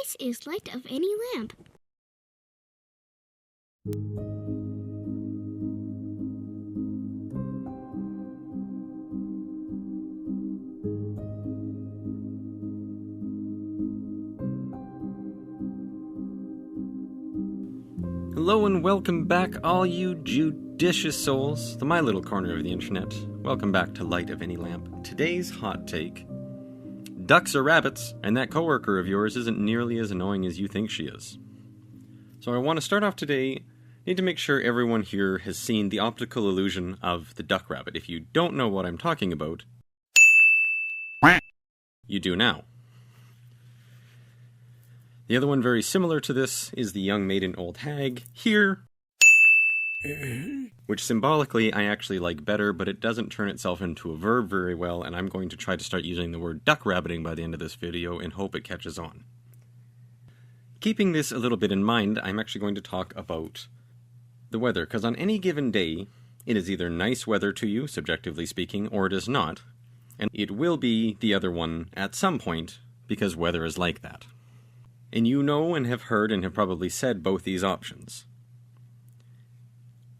This is Light of Any Lamp. Hello and welcome back, all you judicious souls, to my little corner of the internet. Welcome back to Light of Any Lamp. Today's hot take: ducks are rabbits, and that coworker of yours isn't nearly as annoying as you think she is. So I want to start off today. Need to make sure everyone here has seen the optical illusion of the duck rabbit. If you don't know what I'm talking about, you do now. The other one very similar to this is the young maiden old hag here, which symbolically I actually like better, but it doesn't turn itself into a verb very well, and I'm going to try to start using the word duck rabbiting by the end of this video and hope it catches on. Keeping this a little bit in mind, I'm actually going to talk about the weather, because on any given day, it is either nice weather to you, subjectively speaking, or it is not, and it will be the other one at some point, because weather is like that. And you know and have heard and have probably said both these options.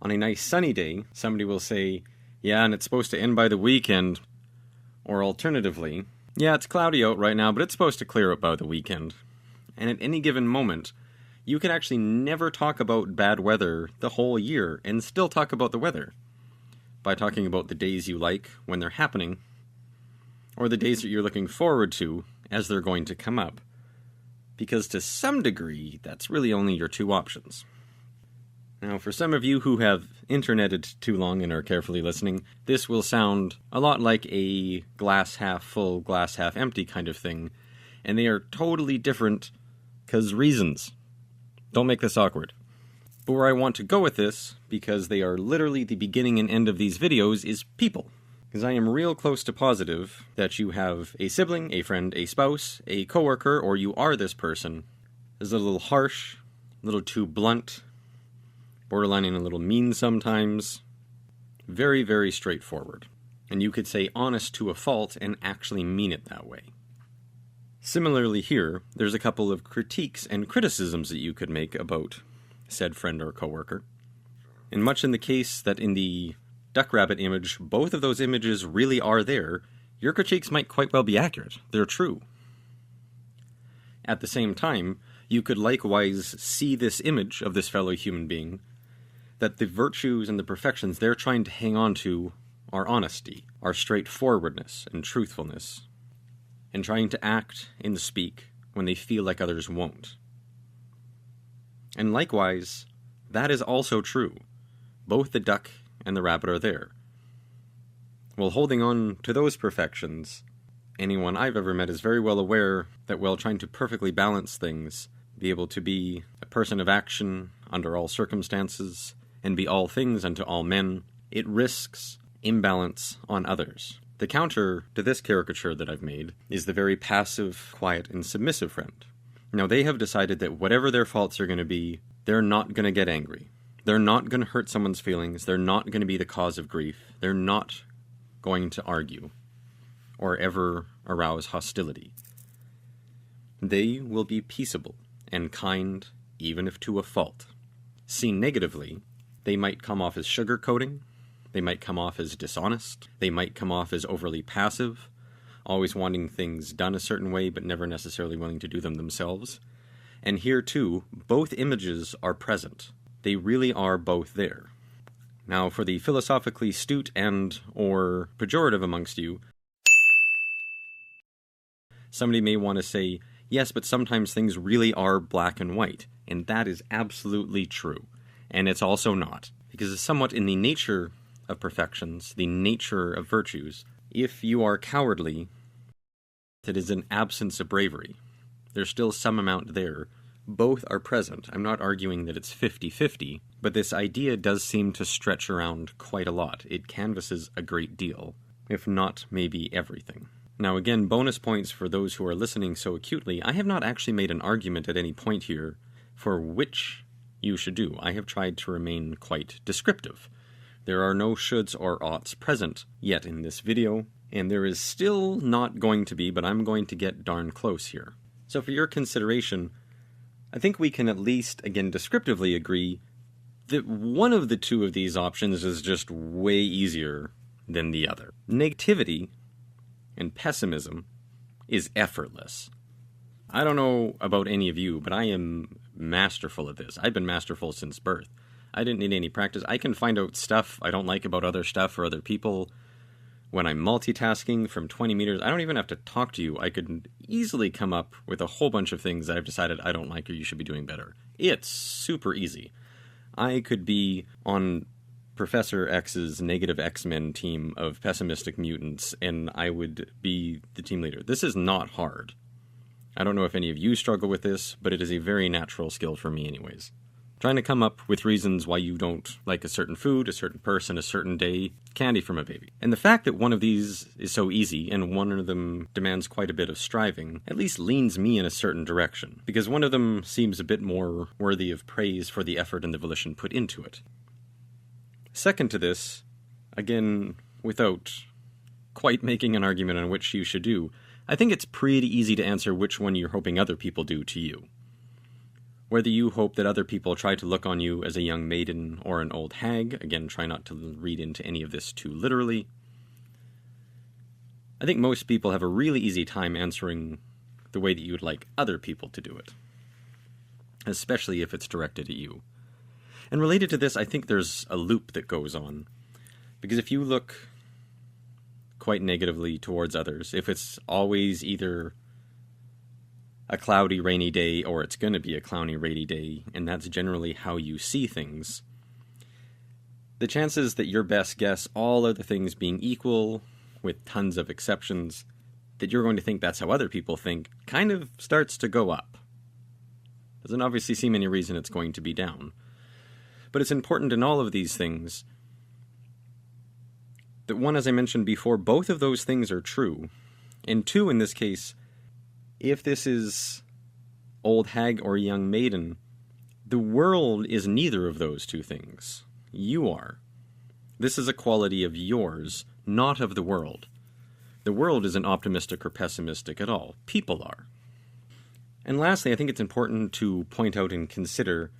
On a nice sunny day, somebody will say, yeah, and it's supposed to end by the weekend. Or alternatively, yeah, it's cloudy out right now, but it's supposed to clear up by the weekend. And at any given moment, you can actually never talk about bad weather the whole year and still talk about the weather. By talking about the days you like when they're happening, or the days that you're looking forward to as they're going to come up. Because to some degree, that's really only your two options. Now, for some of you who have interneted too long and are carefully listening, this will sound a lot like a glass half full, glass half empty kind of thing, and they are totally different, 'cause reasons. Don't make this awkward. But where I want to go with this, because they are literally the beginning and end of these videos, is people. Because I am real close to positive that you have a sibling, a friend, a spouse, a coworker, or you are this person, is a little harsh, a little too blunt, borderlining a little mean sometimes, very, very straightforward. And you could say honest to a fault and actually mean it that way. Similarly here, there's a couple of critiques and criticisms that you could make about said friend or coworker. And much in the case that in the duck rabbit image, both of those images really are there, your critiques might quite well be accurate. They're true. At the same time, you could likewise see this image of this fellow human being, that the virtues and the perfections they're trying to hang on to are honesty, are straightforwardness and truthfulness, and trying to act and speak when they feel like others won't. And likewise, that is also true. Both the duck and the rabbit are there. While holding on to those perfections, anyone I've ever met is very well aware that while trying to perfectly balance things, be able to be a person of action under all circumstances, and be all things unto all men, it risks imbalance on others. The counter to this caricature that I've made is the very passive, quiet, and submissive friend. Now they have decided that whatever their faults are going to be, they're not going to get angry. They're not going to hurt someone's feelings. They're not going to be the cause of grief. They're not going to argue or ever arouse hostility. They will be peaceable and kind, even if to a fault. Seen negatively, they might come off as sugarcoating. They might come off as dishonest. They might come off as overly passive, always wanting things done a certain way but never necessarily willing to do them themselves. And here too, both images are present. They really are both there. Now, for the philosophically astute and or pejorative amongst you, somebody may want to say, yes, but sometimes things really are black and white, and that is absolutely true. And it's also not, because it's somewhat in the nature of perfections, the nature of virtues. If you are cowardly, it is an absence of bravery. There's still some amount there. Both are present. I'm not arguing that it's 50-50, but this idea does seem to stretch around quite a lot. It canvasses a great deal, if not maybe everything. Now again, bonus points for those who are listening so acutely. I have not actually made an argument at any point here for which you should do. I have tried to remain quite descriptive. There are no shoulds or oughts present yet in this video, and there is still not going to be, but I'm going to get darn close here. So for your consideration, I think we can at least, again, descriptively agree that one of the two of these options is just way easier than the other. Negativity and pessimism is effortless. I don't know about any of you, but I am masterful at this. I've been masterful since birth. I didn't need any practice. I can find out stuff I don't like about other stuff or other people when I'm multitasking from 20 meters. I don't even have to talk to you. I could easily come up with a whole bunch of things that I've decided I don't like or you should be doing better. It's super easy. I could be on Professor X's negative X-Men team of pessimistic mutants, and I would be the team leader. This is not hard. I don't know if any of you struggle with this, but it is a very natural skill for me anyways. Trying to come up with reasons why you don't like a certain food, a certain person, a certain day, candy from a baby. And the fact that one of these is so easy and one of them demands quite a bit of striving at least leans me in a certain direction, because one of them seems a bit more worthy of praise for the effort and the volition put into it. Second to this, again, without quite making an argument on which you should do, I think it's pretty easy to answer which one you're hoping other people do to you. Whether you hope that other people try to look on you as a young maiden or an old hag, again, try not to read into any of this too literally. I think most people have a really easy time answering the way that you would like other people to do it, especially if it's directed at you. And related to this, I think there's a loop that goes on, because if you look quite negatively towards others, if it's always either a cloudy, rainy day, or it's going to be a cloudy, rainy day, and that's generally how you see things, the chances that your best guess, all other things being equal, with tons of exceptions, that you're going to think that's how other people think, kind of starts to go up. Doesn't obviously seem any reason it's going to be down. But it's important in all of these things that one, as I mentioned before, both of those things are true. And two, in this case, if this is old hag or young maiden, the world is neither of those two things. You are. This is a quality of yours, not of the world. The world isn't optimistic or pessimistic at all. People are. And lastly, I think it's important to point out and consider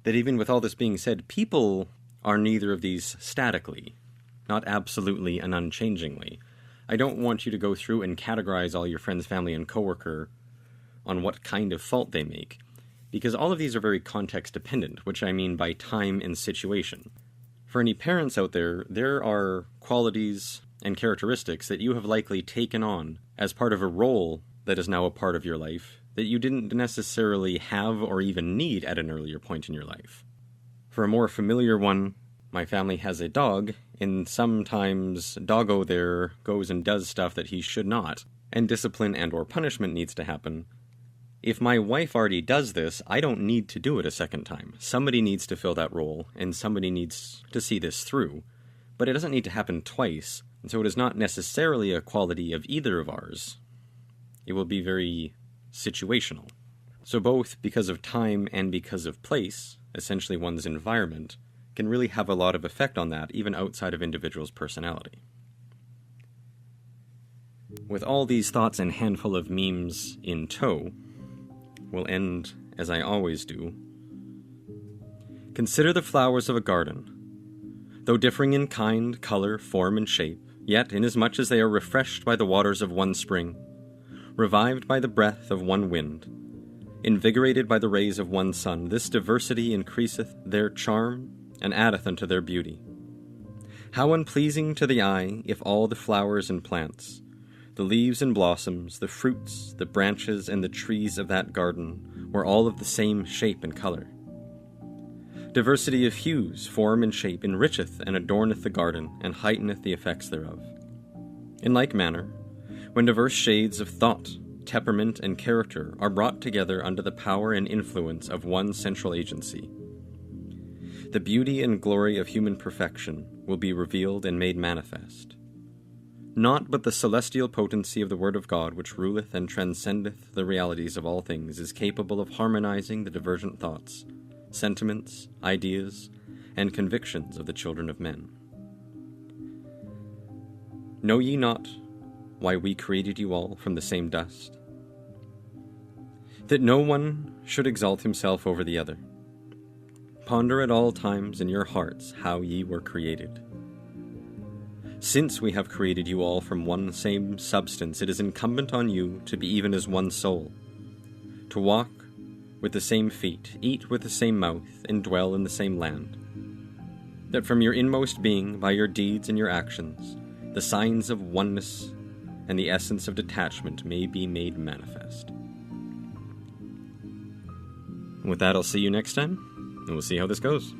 that even with all this being said, people are neither of these statically, not absolutely and unchangingly. I don't want you to go through and categorize all your friends, family, and coworker on what kind of fault they make, because all of these are very context dependent, which I mean by time and situation. For any parents out there, there are qualities and characteristics that you have likely taken on as part of a role that is now a part of your life that you didn't necessarily have or even need at an earlier point in your life. For a more familiar one, my family has a dog, and sometimes doggo there goes and does stuff that he should not, and discipline and or punishment needs to happen. If my wife already does this, I don't need to do it a second time. Somebody needs to fill that role, and somebody needs to see this through. But it doesn't need to happen twice, and so it is not necessarily a quality of either of ours. It will be very situational. So both because of time and because of place, essentially one's environment, can really have a lot of effect on that, even outside of individuals' personality. With all these thoughts and handful of memes in tow, we'll end as I always do. Consider the flowers of a garden. Though differing in kind, color, form, and shape, yet inasmuch as they are refreshed by the waters of one spring, revived by the breath of one wind, invigorated by the rays of one sun, this diversity increaseth their charm, and addeth unto their beauty. How unpleasing to the eye, if all the flowers and plants, the leaves and blossoms, the fruits, the branches, and the trees of that garden were all of the same shape and color. Diversity of hues, form, and shape enricheth and adorneth the garden, and heighteneth the effects thereof. In like manner, when diverse shades of thought, temperament, and character are brought together under the power and influence of one central agency, the beauty and glory of human perfection will be revealed and made manifest. Not but the celestial potency of the Word of God, which ruleth and transcendeth the realities of all things, is capable of harmonizing the divergent thoughts, sentiments, ideas, and convictions of the children of men. Know ye not why we created you all from the same dust? that no one should exalt himself over the other. Ponder at all times in your hearts how ye were created. Since we have created you all from one same substance, it is incumbent on you to be even as one soul, to walk with the same feet, eat with the same mouth, and dwell in the same land, that from your inmost being, by your deeds and your actions, the signs of oneness and the essence of detachment may be made manifest. And with that, I'll see you next time, and we'll see how this goes.